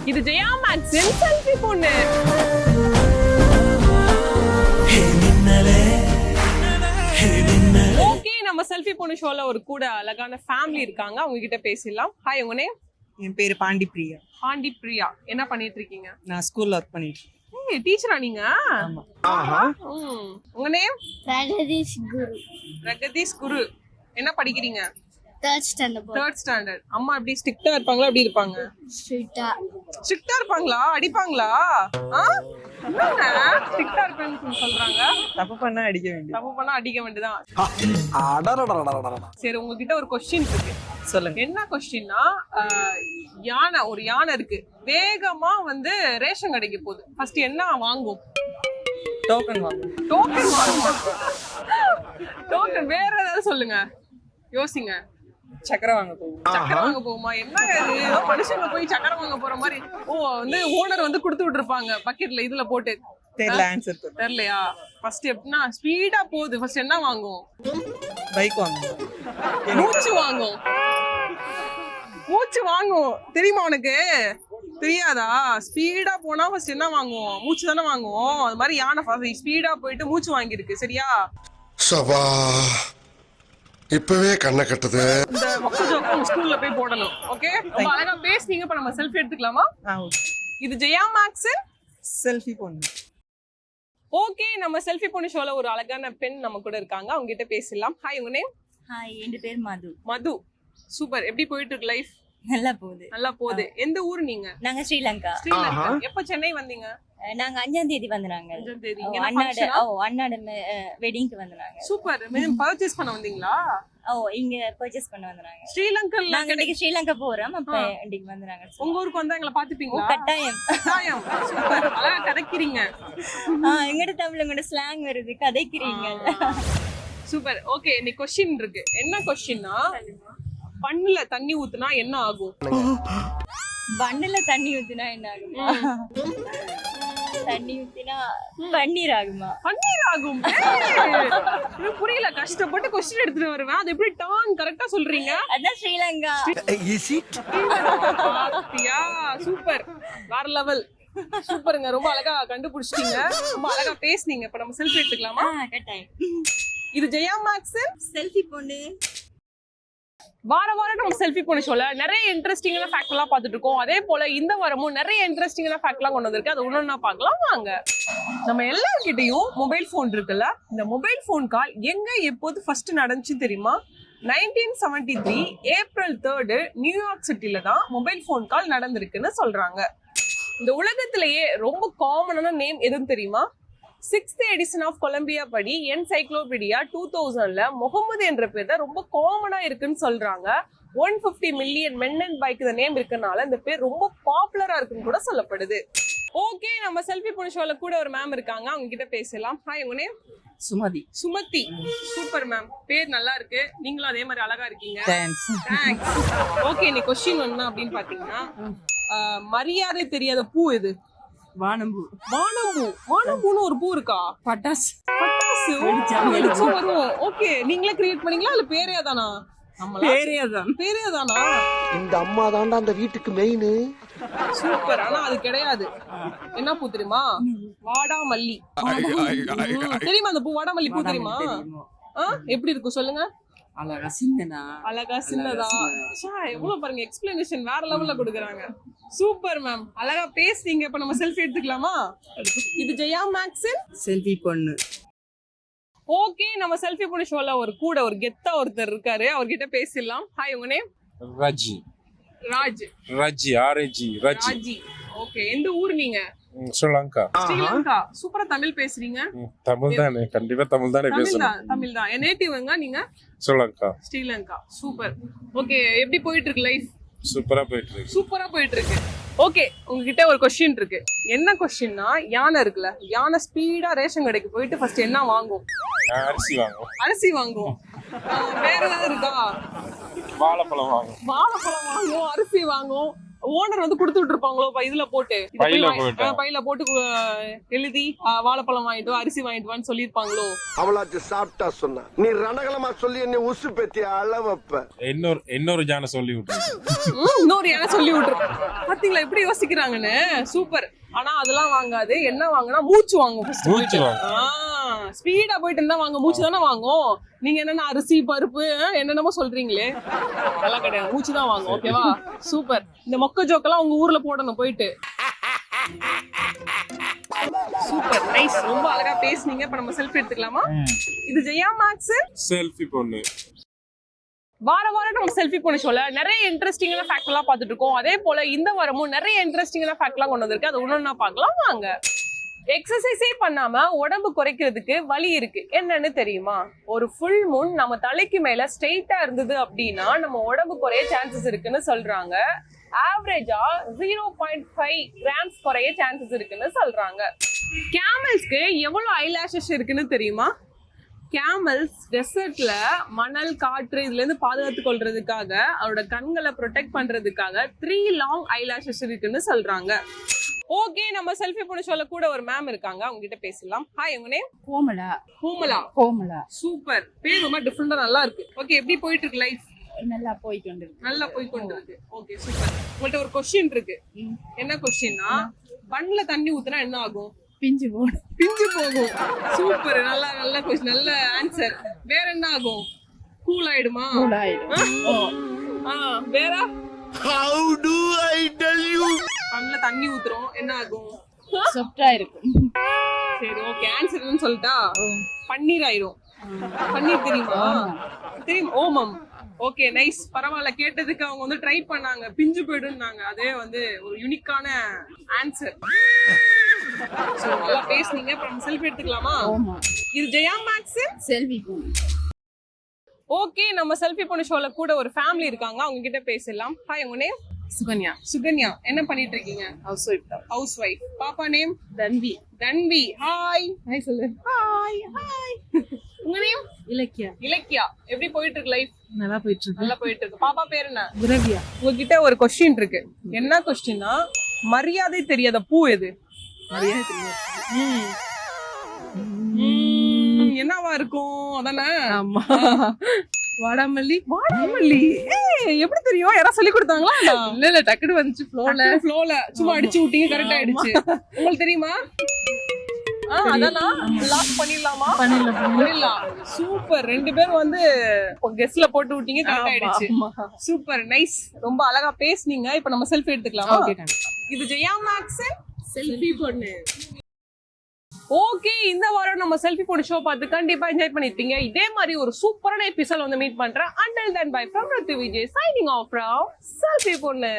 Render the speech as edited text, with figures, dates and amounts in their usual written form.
இது ஜெயா மேக்ஸின் செல்ஃபி பொண்ணு. ஓகே, நம்ம செல்ஃபி பொண்ணு ஷோல ஒரு கூட அழகான ஃபேமிலி இருக்காங்க, அவங்க கிட்ட பேசிடலாம். ஹாய், உங்க நேம்? என் பேரு பாண்டி பிரியா. பாண்டி பிரியா, என்ன பண்ணிட்டு இருக்கீங்க? நான் ஸ்கூல்ல ஒர்க் பண்ணிட்டு இருக்கேன். டீச்சரா நீங்க? உங்க நேம்? பிரகதீஷ் குரு. பிரகதீஷ் குரு. என்ன படிக்கிறீங்க? Third standard. Third standard. அம்மா எப்படி ஸ்ட்ரிக்ட்டா இருப்பாங்களா, எப்படி இருப்பாங்க? ஸ்ட்ரிக்ட்டா இருப்பாங்களா? அடிப்பாங்களா? என்னங்க ஸ்ட்ரிக்ட்டா இருப்பேன்னு சொல்றாங்க? தப்பு பண்ணா அடிக்க வேண்டியது. தப்பு பண்ணா அடிக்க வேண்டியதான். சரி, உங்ககிட்ட ஒரு கொஸ்டின் இருக்கு, சொல்லுங்க. என்ன கொஸ்டின்னா, ஒரு யானை இருக்கு, வேகமா வந்து ரேஷன் கடைக்கு போகுது. ஃபர்ஸ்ட் என்ன வாங்கும்? டோக்கன் வாங்கும். டோக்கன் வாங்கும். டோக்கன். வேற ஏதாவது சொல்லுங்க, யோசிங்க. சக்கரை வாங்க போகும். சக்கரை வாங்க போகுமா? என்ன இது, ஏதோ மனுஷங்க போய் சக்கரை வாங்க போற மாதிரி. வந்து ஓனர் வந்து கொடுத்து விட்டுருப்பாங்க பக்கெட்ல, இதுல போட்டு. தெரியல, ஆன்சர் தெரியலையா? ஃபர்ஸ்ட் எப்படின்னா ஸ்பீடா போகுது, ஃபர்ஸ்ட் என்ன வாங்கும்? பைக் வாங்கும். மூச்சு வாங்கும். மூச்சு வாங்கும். தெரியுமா உனக்கு? தெரியாதா? ஸ்பீடா போனா ஃபர்ஸ்ட் என்ன வாங்குவோம்? மூச்சு தானே வாங்குவோம். அது மாதிரி யானை ஃபர்ஸ்ட் ஸ்பீடா போயிட்டு மூச்சு வாங்கிருக்கு. சரியா? சபா, இப்பவே கண்ணை கட்டுது. இந்த மொக்க ஜோக்க உங்க ஸ்கூல்ல போய் போடணும். ஓகே, ரொம்ப அழகா பேசுனீங்க. இப்ப நம்ம செல்ஃபி எடுத்துக்கலாமா? இது ஜெயா மேக்ஸின் செல்ஃபி பொண்ணு. ஓகே, நம்ம செல்ஃபி பொண்ணு ஷோல ஒரு அழகான பெண் நம்ம கூட இருக்காங்க, அவங்க கிட்ட பேசலாம். ஹாய், உங்க நேம்? ஹாய், என் பேர் மது. மது. சூப்பர். எப்படி போயிட்டு இருக்கு லைஃப்? நல்லா போகுது. நல்லா போகுது. எந்த ஊர் நீங்க? நாங்க ஸ்ரீலங்கா. ஸ்ரீலங்கா. எப்ப சென்னை வந்தீங்க? நாங்க 5ஆம் தேதி வந்தாங்க. 5ஆம் தேதி. அண்ணாட வெட்டிங்க்கு வந்தாங்க. சூப்பர். பர்ச்சேஸ் பண்ண வந்தீங்களா? இங்க பர்ச்சேஸ் பண்ண வந்தாங்க. ஸ்ரீலங்கா. நாங்க இன்னைக்கு ஸ்ரீலங்கா போறோம். அப்ப இன்னைக்கு வந்தாங்க. உங்க ஊருக்கு வந்தா எங்களை பாத்துப்பீங்களா? கட்டாயம். கட்டாயம். சூப்பர். அழகா கதைக்கிறீங்க. எங்கட தமிழ், உங்களோட ஸ்லாங் வருது, கதைக்கிறீங்க. சூப்பர். ஓகே, இன்னைக்கு கொஸ்டின் இருக்கு. என்ன கொஸ்டின்னா, பண்ணுல தண்ணி ஊத்துனா என்ன ஆகும்? பண்ணல தண்ணி ஊத்தினா என்ன ஆகுமா? தண்ணி ஊத்தினா பன்னீர் ஆகுமா? பன்னீர் ஆகும். எனக்கு புரியல, கஷ்டப்பட்டு கொஸ்டின் எடுத்துட்டு வருவேன், அது எப்படி டான் கரெக்டா சொல்றீங்க? அதான் ஸ்ரீலங்கா. சூப்பர், வேற லெவல். சூப்பருங்க, ரொம்ப அழகா கண்டுபிடிச்சிட்டீங்க, ரொம்ப அழகா பேசுனீங்க. இப்ப நம்ம செல்ஃபி எடுத்துக்கலாமா? கட்டாயம். இது ஜெயா மேக்ஸின் செல்ஃபி பொண்ணு. வாரம் நம்ம செல்ஃபி பொண்ணு ஷோல நிறைய இன்ட்ரெஸ்டிங்கான ஃபேக்ட் எல்லாம் பார்த்துட்டு இருக்கோம். அதே போல இந்த வாரமும் நிறைய இன்ட்ரெஸ்டிங்கான ஃபேக்ட் எல்லாம் கொண்டு வந்திருக்கு, அது ஒன்னொன்னா பார்க்கலாம் வாங்க. நம்ம எல்லார்கிட்டையும் மொபைல் போன் இருக்குல்ல, இந்த மொபைல் போன் கால் எங்க எப்போது ஃபர்ஸ்ட் நடந்துச்சு தெரியுமா? 1973 ஏப்ரல் 3 நியூயார்க் சிட்டில தான் மொபைல் போன் கால் நடந்திருக்குன்னு சொல்றாங்க. இந்த உலகத்திலேயே ரொம்ப காமனான நேம் எதுன்னு தெரியுமா? 6th எடிஷன் ஆஃப் கொலம்பியா படி என்சைக்ளோபீடியா 2000ல முகமது என்ற பேர் தான் ரொம்ப காமனா இருக்குன்னு சொல்றாங்க. 150 மில்லியன் மென் அண்ட் பைக் இந்த நேம் இருக்கனால இந்த பேர் ரொம்ப பாப்புலரா இருக்குன்னு கூட சொல்லப்படுது. ஓகே, நம்ம செல்ஃபி பொண்ணு ஷோல கூட ஒரு மேம் இருக்காங்க, அவங்க கிட்ட பேசலாம். ஹாய், உங்க name? Sumathi. Sumathi. Super ma'am, பேர் நல்லா இருக்கு, நீங்களும் அதே மாதிரி அழகா இருக்கீங்க. தேங்க்ஸ். ஓகே, நீ கொஸ்டின் என்ன அப்படின்னு பாத்தீங்கன்னா, மரியாதை தெரியாத பூ எது? வானம்பூ. வானம்பூ. வானம்பூன்னு ஒரு பூ இருக்கா? பட்டாசு. பட்டாசு வெளிச்சம் வரும். ஓகே, நீங்களே கிரியேட் பண்ணீங்களா இல்ல பேரேதானா? பேரேதானா? இந்த அம்மா தாண்டா அந்த வீட்டுக்கு மெயின். சூப்பர். ஆனா அது கிடையாது. என்ன பூ தெரியுமா? வாடாமல்லி. தெரியுமா அந்த பூ? வாடாமல்லி பூ தெரியுமா? எப்படி இருக்கும் சொல்லுங்க? அழகா சின்னதா. அழகா சின்னதா. எவ்வளவு பாருங்க, எக்ஸ்பிளனேஷன் வேற லெவல்ல கொடுக்குறாங்க. சூப்பர் மேம், அழகா பேசுறீங்க. இப்ப நம்ம செல்ஃபி எடுத்துக்கலாமா? இது ஜெயா மேக்ஸின் செல்ஃபி பொண்ணு. ஓகே, நம்ம செல்ஃபி பொண்ணு ஷோல ஒரு கெத்தா ஒருத்தர் இருக்காரு, அவர்கிட்ட பேசிடலாம். ஹாய், உங்க நேம்? ராஜி. ராஜி. ராஜி. ஓகே, எந்த ஊர் நீங்க? ஸ்ரீலங்கா. ஸ்ரீலங்கா. சூப்பரா தமிழ் பேசுறீங்க. தமிழ் தானே, கண்டிப்பா தமிழ் தானே பேசுறேன். தமிழ் தான். என் நேட்டிவ் எங்க? நீங்க? ஸ்ரீலங்கா. சூப்பர். ஓகே, எப்படி போயிட்டு இருக்கு லைஃப்? சூப்பரா போயிட்டு இருக்கு. ஓகே, உங்ககிட்ட ஒரு கொஸ்டின் இருக்கு. என்ன கொஸ்டின்னா, யானை இருக்குல்ல, யானை ஸ்பீடா ரேஷன் கடைக்கு போயிட்டு ஃபர்ஸ்ட் என்ன வாங்கும்? அரிசி வாங்கும். வேற ஏதாவது இருக்கா? வாழைப்பழம் வாங்கும். அரிசி வாங்கும். ஓனர் வந்து கொடுத்து விட்டுருப்பாங்களோ இதுல போட்டு இத போய் பையில போட்டு. பையில போட்டு எழுதி வாழைப்பழம் வாங்கிட்டு வா, அரிசி வாங்கிட்டு வான்னு சொல்லிருப்பாங்களோ. அவளாச்சு சாப்பிட்டா சொன்னா நீ ரணகலமா சொல்லி என்ன உசு பெத்தி அளவப்ப. இன்னொரு ஜான சொல்லி விட்டு இன்னொரு யாரை சொல்லி விட்டுருக்கு. பாத்தீங்களா எப்படி யோசிக்கிறாங்கன்னு. சூப்பர். ஆனா அதெல்லாம் வாங்காது. என்ன வாங்கினா மூச்சு வாங்கும். மூச்சு வாங்க. ஸ்பீடா போயிட்டு இருந்தா வாங்க, மூச்சு தானே வாங்கும். நீங்க என்னன்னா அரிசி பருப்பு என்னென்னமோ சொல்றீங்களே, அதெல்லாம் கிடையாது, மூச்சு தான் வாங்கும். ஓகேவா? சூப்பர். இந்த மொக்க ஜோக்கெல்லாம் உங்க ஊர்ல போடணும் போயிட்டு. Super nice. ரொம்ப அழகா பேசுனீங்க. இப்ப நம்ம செல்ஃபி எடுத்துக்கலாமா? இது ஜெயா மேக்ஸ் செல்ஃபி பொண்ணு. வாரம் நம்ம செல்ஃபி பொண்ணு ஷோல நிறைய இன்ட்ரெஸ்டிங்கான ஃபேக்ட் எல்லாம் பார்த்துட்டு இருக்கோம். அதே போல இந்த வாரமும் நிறைய இன்ட்ரெஸ்டிங்கான ஃபேக்ட் எல்லாம் கொண்டு வந்திருக்கு. அது ஒன்னொன்னா பார்க்கலாம் வாங்க. எக்ஸசைஸே பண்ணாம உடம்பு குறைக்கிறதுக்கு வழி இருக்கு. என்னன்னு தெரியுமா? ஒரு ஃபுல் மூன் நம்ம தலைக்கு மேல ஸ்ட்ரெயிட்டா இருந்தது அப்படின்னா நம்ம உடம்பு குறைய சான்சஸ் இருக்குன்னு சொல்றாங்க. ஆவரேஜா 0.5 கிராம்ஸ் குறைய சான்சஸ் இருக்குன்னு சொல்றாங்க. கேமல்ஸ்க்கு எவ்வளவு ஐலாஷஸ் இருக்குன்னு தெரியுமா? கேமல்ஸ் டெசர்ட்ல மணல் காற்று இதுல இருந்து பாதுகாத்து கொள்றதுக்காக அவரோட கண்களை ப்ரொடெக்ட் பண்றதுக்காக 3 லாங் ஐலாஷஸ் இருக்குன்னு சொல்றாங்க. ஓகே, நம்ம செல்ஃபி பொண்ணு ஷோல கூட ஒரு மேம் இருக்காங்க. அவங்க கிட்ட பேசலாம். ஹாய், உங்க நேம்? கோமலா. கோமலா. கோமலா. சூப்பர். பேர் ரொம்ப டிஃபரெண்டா நல்லா இருக்கு. ஓகே, எப்படி போயிட்டு இருக்கு லைஃப்? நல்லா போய் கொண்டிருக்கு. நல்லா போய் கொண்டிருக்கு. Okay, super. உங்கள்ட்ட ஒரு क्वेश्चन இருக்கு. என்ன क्वेश्चनனா, பன்ல தண்ணி ஊத்துனா என்ன ஆகும்? பிஞ்சு போடும். பிஞ்சு போகும். சூப்பர். நல்ல क्वेश्चन, நல்ல ஆன்சர். வேற என்ன ஆகும்? கூல் ஆயிடுமா? கூல் ஆயிடும். வேற? How do I tell you? பன்ல தண்ணி ஊத்துறோம், என்ன ஆகும்? சாஃப்ட்டா இருக்கும். சரி, ஓகே. ஆன்சர் என்னன்னு சொல்லிட்டா? பன்னீர் ஆயிடும். பன்னீர் தெரியுமா? தெரியும். ஓமம். Okay, nice. பரவாயில்ல, கேட்டதுக்கு அவங்க வந்து ட்ரை பண்ணாங்க. பிஞ்சு போயிடும்னாங்க. அதே வந்து ஒரு யூனிக்கான ஆன்சர். சோ நல்லா பேசுனீங்க. அப்புறம் செல்ஃபி எடுத்துக்கலாமா? ஆமா. இது ஜெயா மேக்ஸ் செல்ஃபி பொண்ணு. ஓகே, நம்ம செல்ஃபி பொண்ணு ஷோல கூட ஒரு ஃபேமிலி இருக்காங்க. அவங்க கிட்ட பேசலாம். ஹாய், உங்க நேம்? சுகன்யா. சுகன்யா. என்ன பண்ணிட்டு இருக்கீங்க? ஹவுஸ் ஒய்ஃப் தான். House wife. பாப்பா நேம்? தன்வி. தன்வி. ஹாய். ஹாய் சொல்லு. ஹாய். ஹாய். உங்க நேம்? இலக்கியா. இலக்கியா. எப்படி போயிட்டு இருக்கு லைஃப்? நல்லா போயிட்டு இருக்கு. நல்லா போயிட்டு இருக்கு. பாப்பா பேர் என்ன? குரவியா. உங்ககிட்ட ஒரு क्वेश्चन இருக்கு. என்ன क्वेश्चनனா, மரியாதை தெரியாத பூ எது? மரியாதை தெரியாது. என்னவா இருக்கும்? அதானே? ஆமா. வாடாமல்லி. வாடாமல்லி. எப்படி தெரியும்? யாரா சொல்லி கொடுத்தாங்களா? இல்ல டக்குனு வந்துச்சு ஃப்ளோல சும்மா அடிச்சு விட்டீங்க, கரெக்ட் ஆயிடுச்சு. உங்களுக்கு தெரியுமா? அதானா? லாக் பண்ணிடலாமா? பண்ணிடலாம். சூப்பர். 2 பேரும் வந்து கெஸ்ல போட்டு விட்டீங்க, கரெக்ட் ஆயிடுச்சு. Super nice. ரொம்ப அழகா பேசுனீங்க. இப்போ நம்ம செல்ஃபி எடுத்துக்கலாமா? இது ஜெயா மேக்ஸ் செல்ஃபி பொண்ணு. ஓகே, இந்த வாரம் நம்ம செல்ஃபி பொண்ணு ஷோ பார்த்து கண்டிப்பா என்ஜாய் பண்ணிருப்பீங்க. இதே மாதிரி ஒரு சூப்பரான எபிசோட் வந்து மீட் பண்றேன். Until then, bye from Ratu Vijay, signing off from selfie பொண்ணு.